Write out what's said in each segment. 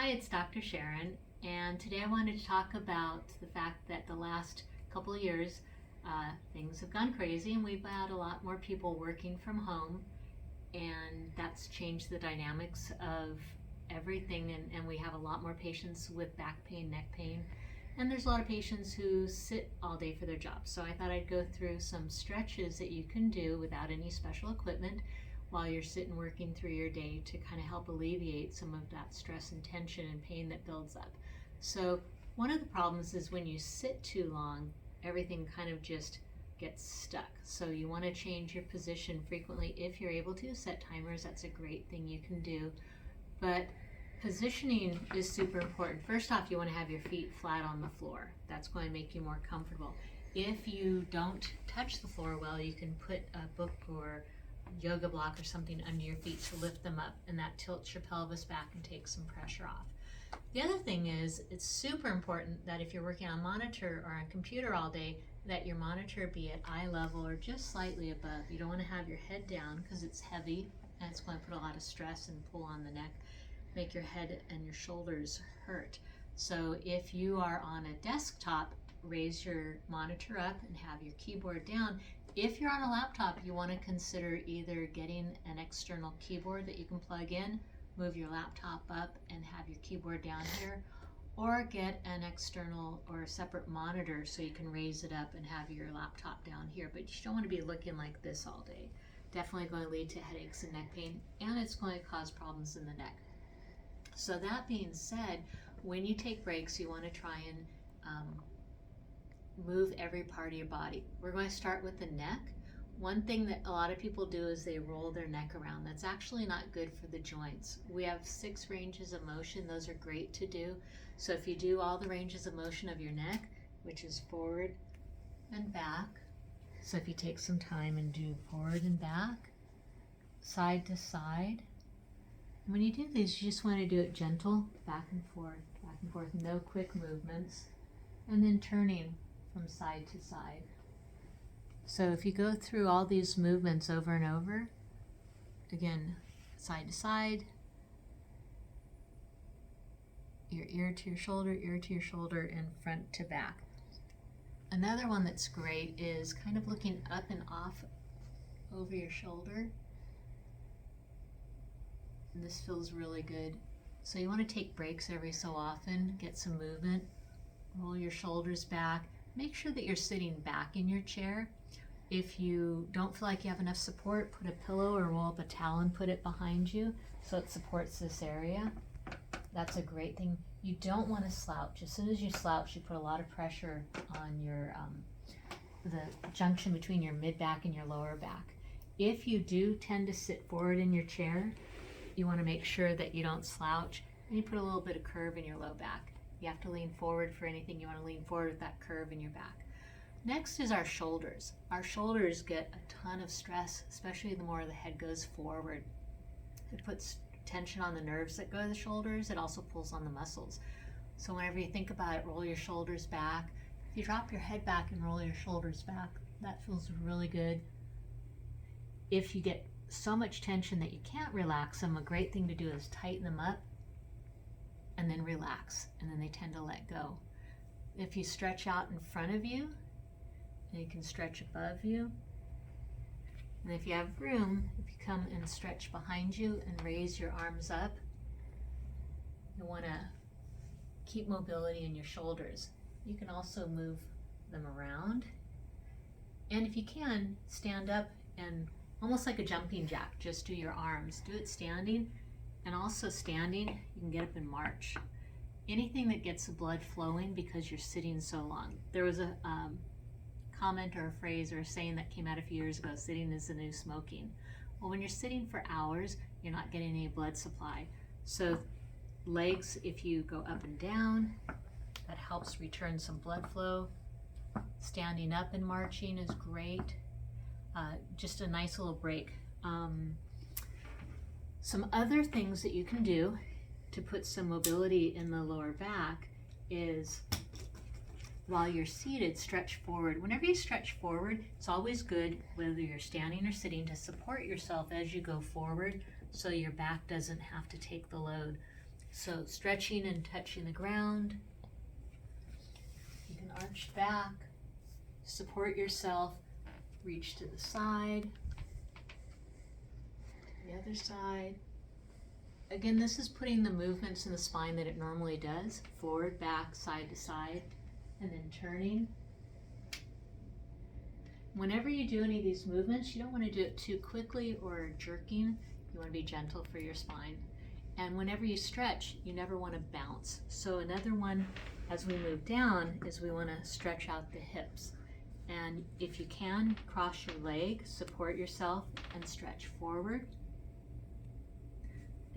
Hi, it's Dr. Sharon, and today I wanted to talk about the fact that the last couple of years things have gone crazy and we've had a lot more people working from home, and that's changed the dynamics of everything. And we have a lot more patients with back pain, neck pain, and there's a lot of patients who sit all day for their jobs. So I thought I'd go through some stretches that you can do without any special equipment while you're sitting working through your day to kind of help alleviate some of that stress and tension and pain that builds up. So one of the problems is when you sit too long, everything kind of just gets stuck. So you want to change your position frequently if you're able to. Set timers, that's a great thing you can do. But positioning is super important. First off, you want to have your feet flat on the floor. That's going to make you more comfortable. If you don't touch the floor well, you can put a book or yoga block or something under your feet to lift them up, and that tilts your pelvis back and takes some pressure off. The other thing is, it's super important that if you're working on a monitor or on a computer all day, that your monitor be at eye level or just slightly above. You don't want to have your head down because it's heavy and it's going to put a lot of stress and pull on the neck, make your head and your shoulders hurt. So if you are on a desktop, raise your monitor up and have your keyboard down. If you're on a laptop, you want to consider either getting an external keyboard that you can plug in, move your laptop up and have your keyboard down here, or get an external or a separate monitor so you can raise it up and have your laptop down here. But you don't want to be looking like this all day. Definitely going to lead to headaches and neck pain, and it's going to cause problems in the neck. So that being said, when you take breaks, you want to try and move every part of your body. We're going to start with the neck. One thing that a lot of people do is they roll their neck around. That's actually not good for the joints. We have 6 ranges of motion. Those are great to do. So if you do all the ranges of motion of your neck, which is forward and back, so if you take some time and do forward and back, side to side. When you do these, you just want to do it gentle, back and forth, no quick movements, and then turning from side to side. So if you go through all these movements over and over, again, side to side, your ear to your shoulder, and front to back. Another one that's great is kind of looking up and off over your shoulder. And this feels really good. So you want to take breaks every so often, get some movement, roll your shoulders back. Make sure that you're sitting back in your chair. If you don't feel like you have enough support, put a pillow or roll up a towel and put it behind you so it supports this area. That's a great thing. You don't want to slouch. As soon as you slouch, you put a lot of pressure on your the junction between your mid back and your lower back. If you do tend to sit forward in your chair, you want to make sure that you don't slouch, and you put a little bit of curve in your low back. You have to lean forward for anything. You want to lean forward with that curve in your back. Next is our shoulders. Our shoulders get a ton of stress, especially the more the head goes forward. It puts tension on the nerves that go to the shoulders. It also pulls on the muscles. So whenever you think about it, roll your shoulders back. If you drop your head back and roll your shoulders back, that feels really good. If you get so much tension that you can't relax them, a great thing to do is tighten them up and then relax, and then they tend to let go. If you stretch out in front of you, and you can stretch above you, and if you have room, if you come and stretch behind you and raise your arms up, you want to keep mobility in your shoulders. You can also move them around, and if you can, stand up and almost like a jumping jack, just do your arms. Do it standing, and also standing, you can get up and march. Anything that gets the blood flowing because you're sitting so long. There was a comment or a phrase or a saying that came out a few years ago, sitting is the new smoking. Well, when you're sitting for hours, you're not getting any blood supply. So legs, if you go up and down, that helps return some blood flow. Standing up and marching is great. Just a nice little break. Some other things that you can do to put some mobility in the lower back is, while you're seated, stretch forward. Whenever you stretch forward, it's always good, whether you're standing or sitting, to support yourself as you go forward so your back doesn't have to take the load. So stretching and touching the ground. You can arch back, support yourself, reach to the side, the other side. Again, this is putting the movements in the spine that it normally does, forward, back, side to side, and then turning. Whenever you do any of these movements, you don't want to do it too quickly or jerking. You want to be gentle for your spine. And whenever you stretch, you never want to bounce. So another one as we move down is we want to stretch out the hips. And if you can, cross your leg, support yourself, and stretch forward.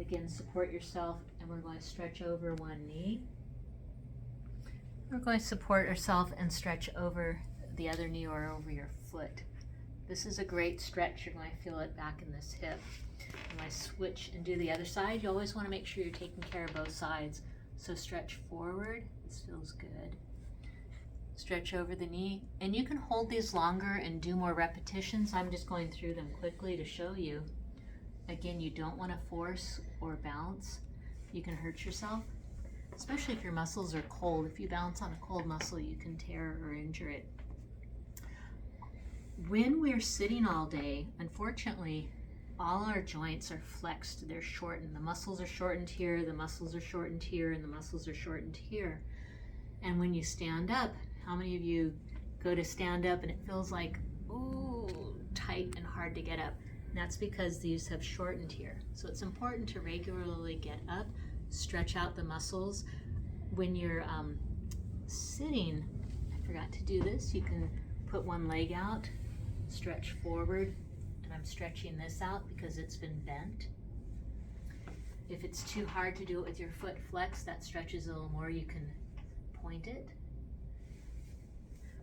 Again, support yourself, and we're going to stretch over one knee. We're going to support ourselves and stretch over the other knee or over your foot. This is a great stretch. You're going to feel it back in this hip. When I switch and do the other side, you always want to make sure you're taking care of both sides. So stretch forward. This feels good. Stretch over the knee. And you can hold these longer and do more repetitions. I'm just going through them quickly to show you. Again, you don't want to force or bounce. You can hurt yourself, especially if your muscles are cold. If you bounce on a cold muscle, you can tear or injure it. When we're sitting all day, unfortunately, all our joints are flexed. They're shortened. The muscles are shortened here, the muscles are shortened here, and the muscles are shortened here. And when you stand up, how many of you go to stand up and it feels like, ooh, tight and hard to get up? And that's because these have shortened here. So it's important to regularly get up, stretch out the muscles. When you're sitting, I forgot to do this, you can put one leg out, stretch forward, and I'm stretching this out because it's been bent. If it's too hard to do it with your foot flexed, that stretches a little more, you can point it.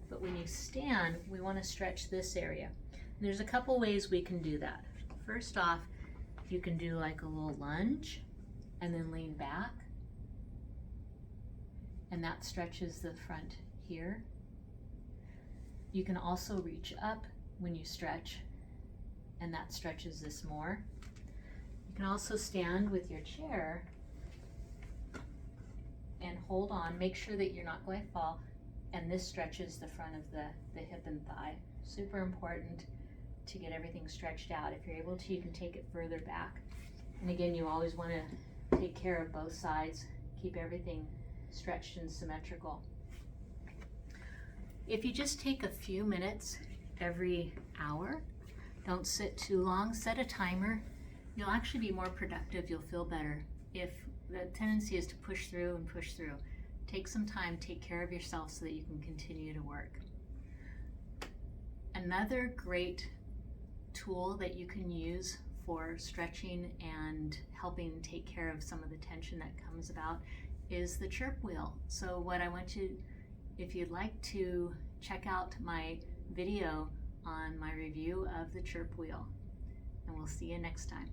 But when you stand, we want to stretch this area. And there's a couple ways we can do that. First off, you can do like a little lunge and then lean back. And that stretches the front here. You can also reach up when you stretch, and that stretches this more. You can also stand with your chair and hold on. Make sure that you're not going to fall. And this stretches the front of the hip and thigh. Super important to get everything stretched out. If you're able to, you can take it further back. And again, you always want to take care of both sides. Keep everything stretched and symmetrical. If you just take a few minutes every hour, don't sit too long, set a timer, you'll actually be more productive, you'll feel better. If the tendency is to push through and push through, take some time, take care of yourself so that you can continue to work. Another great tool that you can use for stretching and helping take care of some of the tension that comes about is the Chirp Wheel. So what I want you, if you'd like to check out my video on my review of the Chirp Wheel, and we'll see you next time.